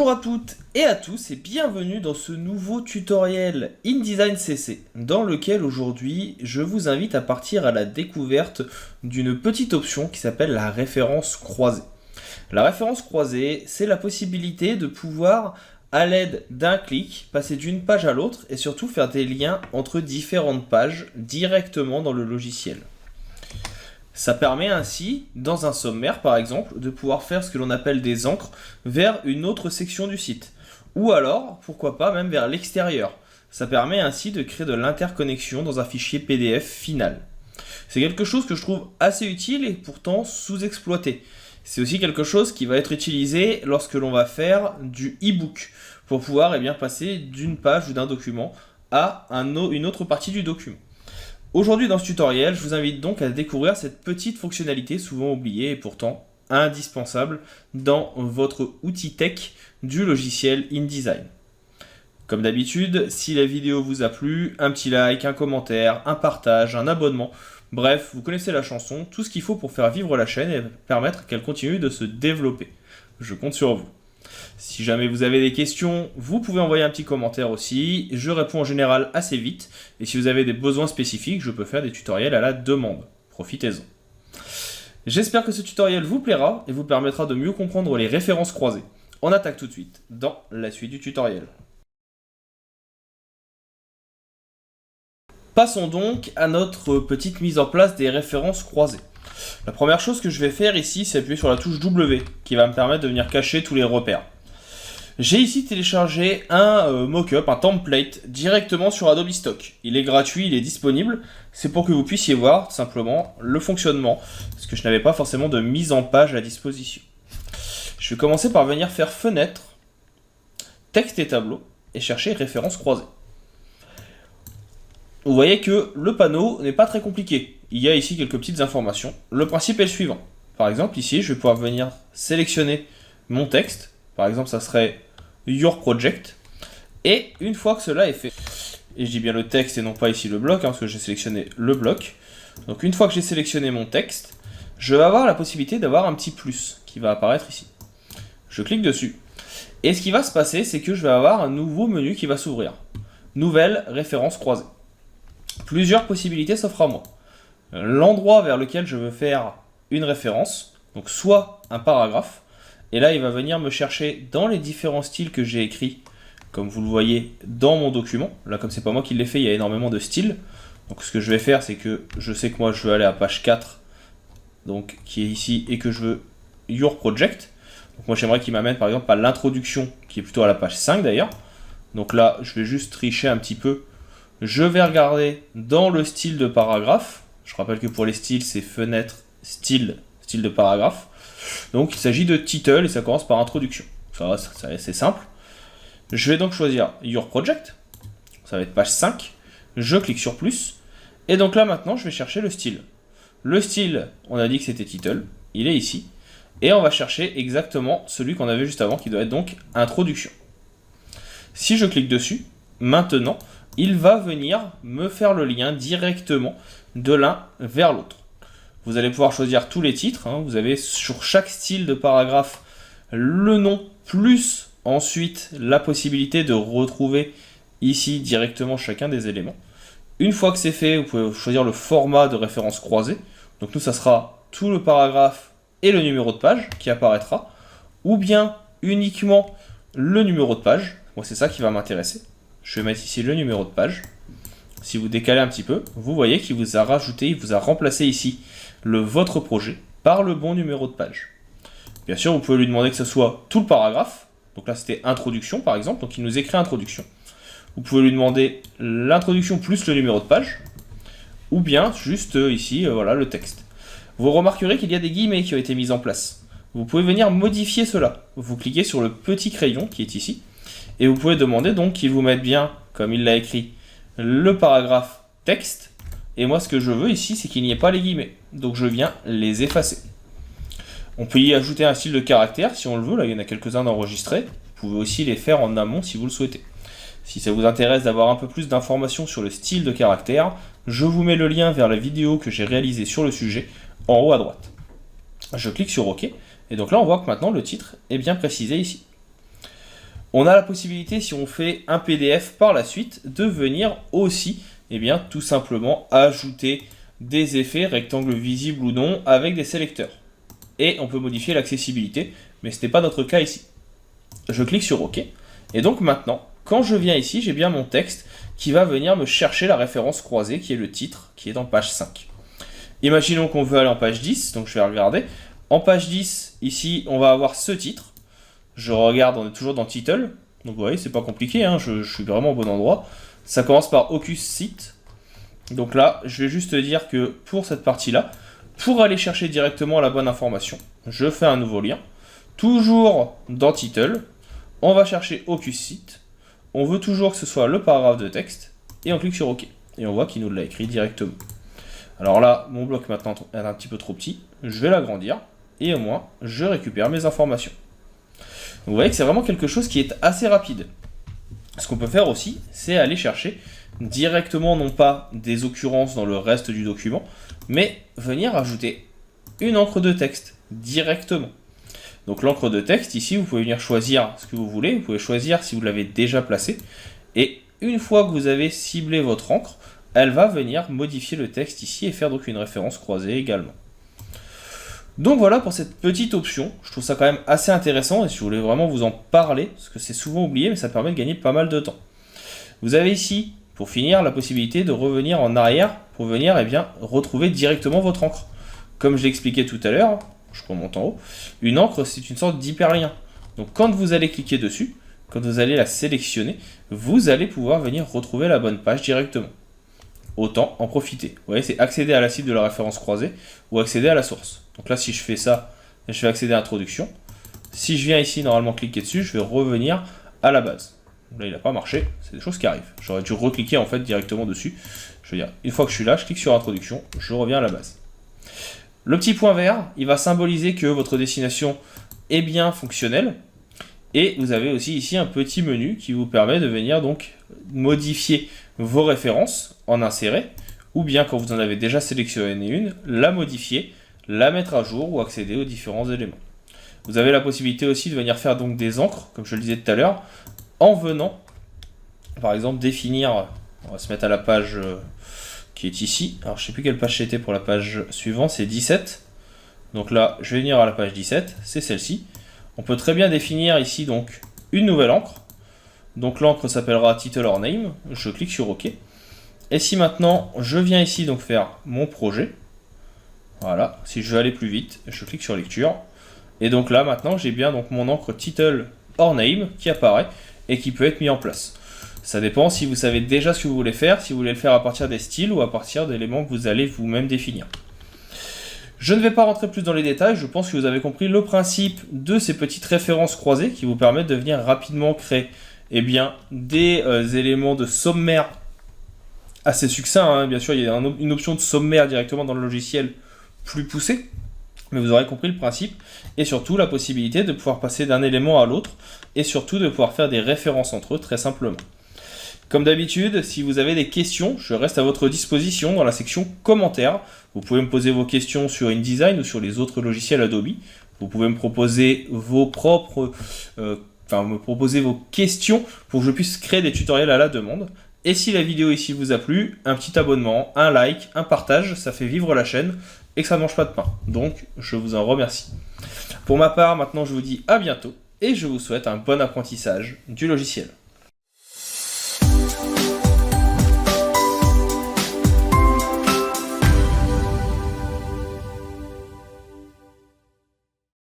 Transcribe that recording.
Bonjour à toutes et à tous et bienvenue dans ce nouveau tutoriel InDesign CC dans lequel aujourd'hui je vous invite à partir à la découverte d'une petite option qui s'appelle la référence croisée. La référence croisée, c'est la possibilité de pouvoir, à l'aide d'un clic, passer d'une page à l'autre et surtout faire des liens entre différentes pages directement dans le logiciel. Ça permet ainsi, dans un sommaire par exemple, de pouvoir faire ce que l'on appelle des encres vers une autre section du site. Ou alors, pourquoi pas, même vers l'extérieur. Ça permet ainsi de créer de l'interconnexion dans un fichier PDF final. C'est quelque chose que je trouve assez utile et pourtant sous-exploité. C'est aussi quelque chose qui va être utilisé lorsque l'on va faire du e-book, pour pouvoir passer d'une page ou d'un document à une autre partie du document. Aujourd'hui dans ce tutoriel, je vous invite donc à découvrir cette petite fonctionnalité souvent oubliée et pourtant indispensable dans votre outil tech du logiciel InDesign. Comme d'habitude, si la vidéo vous a plu, un petit like, un commentaire, un partage, un abonnement, bref, vous connaissez la chanson, tout ce qu'il faut pour faire vivre la chaîne et permettre qu'elle continue de se développer. Je compte sur vous. Si jamais vous avez des questions, vous pouvez envoyer un petit commentaire aussi. Je réponds en général assez vite. Et si vous avez des besoins spécifiques, je peux faire des tutoriels à la demande. Profitez-en. J'espère que ce tutoriel vous plaira et vous permettra de mieux comprendre les références croisées. On attaque tout de suite dans la suite du tutoriel. Passons donc à notre petite mise en place des références croisées. La première chose que je vais faire ici, c'est appuyer sur la touche W, qui va me permettre de venir cacher tous les repères. J'ai ici téléchargé un mock-up, un template, directement sur Adobe Stock. Il est gratuit, il est disponible. C'est pour que vous puissiez voir, tout simplement, le fonctionnement, parce que je n'avais pas forcément de mise en page à disposition. Je vais commencer par venir faire Fenêtre, Texte et Tableau, et chercher Références croisées. Vous voyez que le panneau n'est pas très compliqué. Il y a ici quelques petites informations. Le principe est le suivant. Par exemple, ici, je vais pouvoir venir sélectionner mon texte. Par exemple, ça serait Your Project. Et une fois que cela est fait, et je dis bien le texte et non pas ici le bloc, parce que j'ai sélectionné le bloc. Donc une fois que j'ai sélectionné mon texte, je vais avoir la possibilité d'avoir un petit plus qui va apparaître ici. Je clique dessus. Et ce qui va se passer, c'est que je vais avoir un nouveau menu qui va s'ouvrir. Nouvelle référence croisée. Plusieurs possibilités s'offrent à moi. L'endroit vers lequel je veux faire une référence, donc soit un paragraphe, et là il va venir me chercher dans les différents styles que j'ai écrits, comme vous le voyez dans mon document. Là comme c'est pas moi qui l'ai fait, il y a énormément de styles. Donc ce que je vais faire, c'est que je sais que moi je veux aller à page 4, donc qui est ici, et que je veux Your Project. Donc moi j'aimerais qu'il m'amène par exemple à l'introduction, qui est plutôt à la page 5 d'ailleurs. Donc là je vais juste tricher un petit peu. Je vais regarder dans le style de paragraphe. Je rappelle que pour les styles, c'est fenêtre, style de paragraphe. Donc il s'agit de title et ça commence par introduction. Ça c'est simple. Je vais donc choisir Your Project. Ça va être page 5. Je clique sur plus. Et donc là maintenant, je vais chercher le style. Le style, on a dit que c'était title. Il est ici. Et on va chercher exactement celui qu'on avait juste avant, qui doit être donc introduction. Si je clique dessus, maintenant, il va venir me faire le lien directement de l'un vers l'autre. Vous allez pouvoir choisir tous les titres. Vous avez sur chaque style de paragraphe le nom, plus ensuite la possibilité de retrouver ici directement chacun des éléments. Une fois que c'est fait, vous pouvez choisir le format de référence croisée. Donc nous, ça sera tout le paragraphe et le numéro de page qui apparaîtra, ou bien uniquement le numéro de page. Moi, c'est ça qui va m'intéresser. Je vais mettre ici le numéro de page. Si vous décalez un petit peu, vous voyez qu'il vous a rajouté, il vous a remplacé ici votre projet par le bon numéro de page. Bien sûr, vous pouvez lui demander que ce soit tout le paragraphe. Donc là, c'était introduction par exemple, donc il nous écrit introduction. Vous pouvez lui demander l'introduction plus le numéro de page, ou bien juste ici, voilà le texte. Vous remarquerez qu'il y a des guillemets qui ont été mis en place. Vous pouvez venir modifier cela. Vous cliquez sur le petit crayon qui est ici. Et vous pouvez demander donc qu'il vous mette bien, comme il l'a écrit, le paragraphe texte. Et moi, ce que je veux ici, c'est qu'il n'y ait pas les guillemets. Donc je viens les effacer. On peut y ajouter un style de caractère si on le veut. Là, il y en a quelques-uns d'enregistrés. Vous pouvez aussi les faire en amont si vous le souhaitez. Si ça vous intéresse d'avoir un peu plus d'informations sur le style de caractère, je vous mets le lien vers la vidéo que j'ai réalisée sur le sujet en haut à droite. Je clique sur OK. Et donc là, on voit que maintenant, le titre est bien précisé ici. On a la possibilité, si on fait un PDF par la suite, de venir aussi, tout simplement ajouter des effets, rectangles visibles ou non, avec des sélecteurs. Et on peut modifier l'accessibilité, mais ce n'est pas notre cas ici. Je clique sur OK. Et donc maintenant, quand je viens ici, j'ai bien mon texte qui va venir me chercher la référence croisée, qui est le titre, qui est en page 5. Imaginons qu'on veut aller en page 10, donc je vais regarder. En page 10, ici, on va avoir ce titre. Je regarde, on est toujours dans Title. Donc vous voyez, c'est pas compliqué, hein, je suis vraiment au bon endroit. Ça commence par Ocus Site. Donc là, je vais juste dire que pour cette partie-là, pour aller chercher directement la bonne information, je fais un nouveau lien. Toujours dans Title, on va chercher Ocus Site. On veut toujours que ce soit le paragraphe de texte. Et on clique sur OK. Et on voit qu'il nous l'a écrit directement. Alors là, mon bloc maintenant est un petit peu trop petit. Je vais l'agrandir. Et au moins, je récupère mes informations. Donc vous voyez que c'est vraiment quelque chose qui est assez rapide. Ce qu'on peut faire aussi, c'est aller chercher directement, non pas des occurrences dans le reste du document, mais venir ajouter une encre de texte directement. Donc l'encre de texte, ici, vous pouvez venir choisir ce que vous voulez. Vous pouvez choisir si vous l'avez déjà placé. Et une fois que vous avez ciblé votre encre, elle va venir modifier le texte ici et faire donc une référence croisée également. Donc voilà pour cette petite option, je trouve ça quand même assez intéressant et je voulais vraiment vous en parler, parce que c'est souvent oublié mais ça permet de gagner pas mal de temps. Vous avez ici, pour finir, la possibilité de revenir en arrière pour venir retrouver directement votre encre. Comme je l'ai expliqué tout à l'heure, je remonte en haut, une encre c'est une sorte d'hyperlien. Donc quand vous allez cliquer dessus, quand vous allez la sélectionner, vous allez pouvoir venir retrouver la bonne page directement. Autant en profiter. Vous voyez, c'est accéder à la cible de la référence croisée ou accéder à la source. Donc là, si je fais ça, je vais accéder à l'introduction. Si je viens ici, normalement, cliquer dessus, je vais revenir à la base. Là, il n'a pas marché, c'est des choses qui arrivent. J'aurais dû recliquer en fait directement dessus. Je veux dire, une fois que je suis là, je clique sur introduction, je reviens à la base. Le petit point vert, il va symboliser que votre destination est bien fonctionnelle. Et vous avez aussi ici un petit menu qui vous permet de venir donc modifier vos références, en insérer, ou bien quand vous en avez déjà sélectionné une, la modifier, la mettre à jour ou accéder aux différents éléments. Vous avez la possibilité aussi de venir faire donc des encres, comme je le disais tout à l'heure, en venant, par exemple, définir, on va se mettre à la page qui est ici, alors je ne sais plus quelle page c'était pour la page suivante, c'est 17, donc là je vais venir à la page 17, c'est celle-ci. On peut très bien définir ici donc une nouvelle encre. Donc l'encre s'appellera Title or Name. Je clique sur OK. Et si maintenant je viens ici donc faire mon projet, voilà, si je veux aller plus vite, je clique sur lecture. Et donc là maintenant j'ai bien donc mon encre Title or Name qui apparaît et qui peut être mis en place. Ça dépend si vous savez déjà ce que vous voulez faire, si vous voulez le faire à partir des styles ou à partir d'éléments que vous allez vous-même définir. Je ne vais pas rentrer plus dans les détails, je pense que vous avez compris le principe de ces petites références croisées qui vous permettent de venir rapidement créer des éléments de sommaire assez succincts. Hein. Bien sûr, il y a une option de sommaire directement dans le logiciel plus poussée, mais vous aurez compris le principe et surtout la possibilité de pouvoir passer d'un élément à l'autre et surtout de pouvoir faire des références entre eux très simplement. Comme d'habitude, si vous avez des questions, je reste à votre disposition dans la section commentaires. Vous pouvez me poser vos questions sur InDesign ou sur les autres logiciels Adobe. Vous pouvez me proposer vos questions pour que je puisse créer des tutoriels à la demande. Et si la vidéo ici vous a plu, un petit abonnement, un like, un partage, ça fait vivre la chaîne et que ça ne mange pas de pain. Donc, je vous en remercie. Pour ma part, maintenant, je vous dis à bientôt et je vous souhaite un bon apprentissage du logiciel.